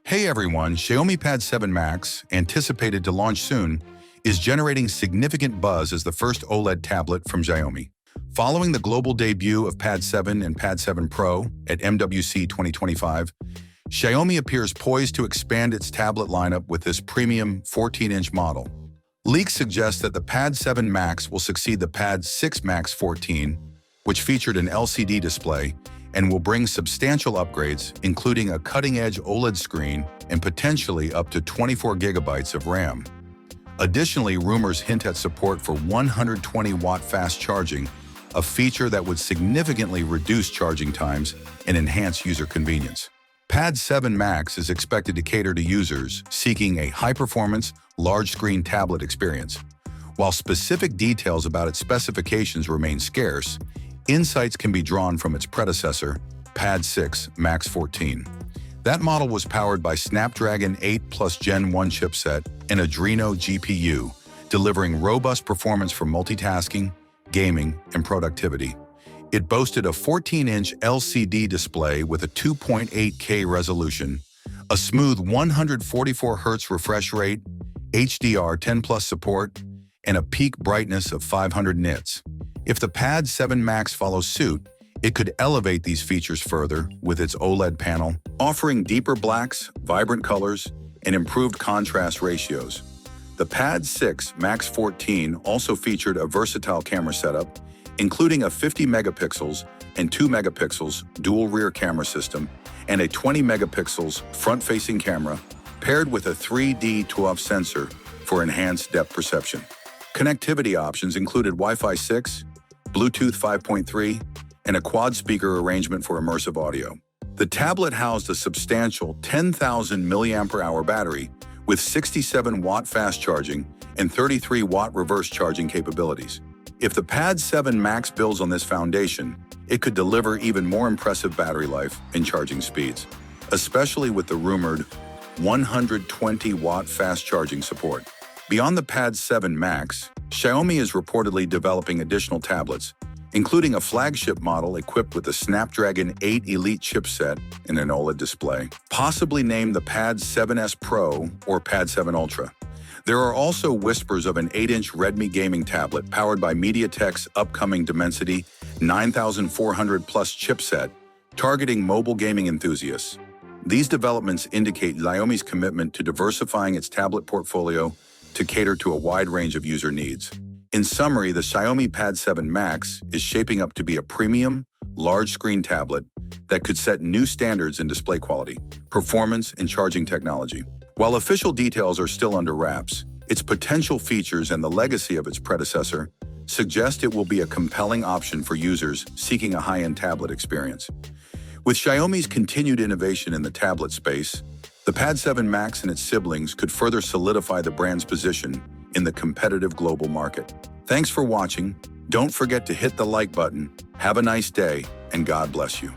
Hey everyone, Xiaomi Pad 7 Max, anticipated to launch soon, is generating significant buzz as the first OLED tablet from Xiaomi. Following the global debut of Pad 7 and Pad 7 Pro at MWC 2025, Xiaomi appears poised to expand its tablet lineup with this premium 14-inch model. Leaks suggest that the Pad 7 Max will succeed the Pad 6 Max 14, which featured an LCD display, and will bring substantial upgrades, including a cutting-edge OLED screen and potentially up to 24 gigabytes of RAM. Additionally, rumors hint at support for 120-watt fast charging, a feature that would significantly reduce charging times and enhance user convenience. Pad 7 Max is expected to cater to users seeking a high-performance, large-screen tablet experience. While specific details about its specifications remain scarce, insights can be drawn from its predecessor, Pad 6 Max 14. That model was powered by Snapdragon 8 Plus Gen 1 chipset and Adreno GPU, delivering robust performance for multitasking, gaming, and productivity. It boasted a 14-inch LCD display with a 2.8K resolution, a smooth 144Hz refresh rate, HDR10+ support, and a peak brightness of 500 nits. If the Pad 7 Max follows suit, it could elevate these features further with its OLED panel, offering deeper blacks, vibrant colors, and improved contrast ratios. The Pad 6 Max 14 also featured a versatile camera setup, including a 50 megapixels and 2 megapixels dual rear camera system and a 20 megapixels front-facing camera paired with a 3D ToF sensor for enhanced depth perception. Connectivity options included Wi-Fi 6, Bluetooth 5.3, and a quad-speaker arrangement for immersive audio. The tablet housed a substantial 10,000 mAh battery with 67-watt fast charging and 33-watt reverse charging capabilities. If the Pad 7 Max builds on this foundation, it could deliver even more impressive battery life and charging speeds, especially with the rumored 120-watt fast charging support. Beyond the Pad 7 Max, Xiaomi is reportedly developing additional tablets, including a flagship model equipped with a Snapdragon 8 Elite chipset and an OLED display, possibly named the Pad 7S Pro or Pad 7 Ultra. There are also whispers of an 8-inch Redmi gaming tablet powered by MediaTek's upcoming Dimensity 9400 Plus chipset, targeting mobile gaming enthusiasts. These developments indicate Xiaomi's commitment to diversifying its tablet portfolio to cater to a wide range of user needs. In summary, the Xiaomi Pad 7 Max is shaping up to be a premium, large-screen tablet that could set new standards in display quality, performance, and charging technology. While official details are still under wraps, its potential features and the legacy of its predecessor suggest it will be a compelling option for users seeking a high-end tablet experience. With Xiaomi's continued innovation in the tablet space, the Pad 7 Max and its siblings could further solidify the brand's position in the competitive global market. Thanks for watching. Don't forget to hit the like button. Have a nice day, and God bless you.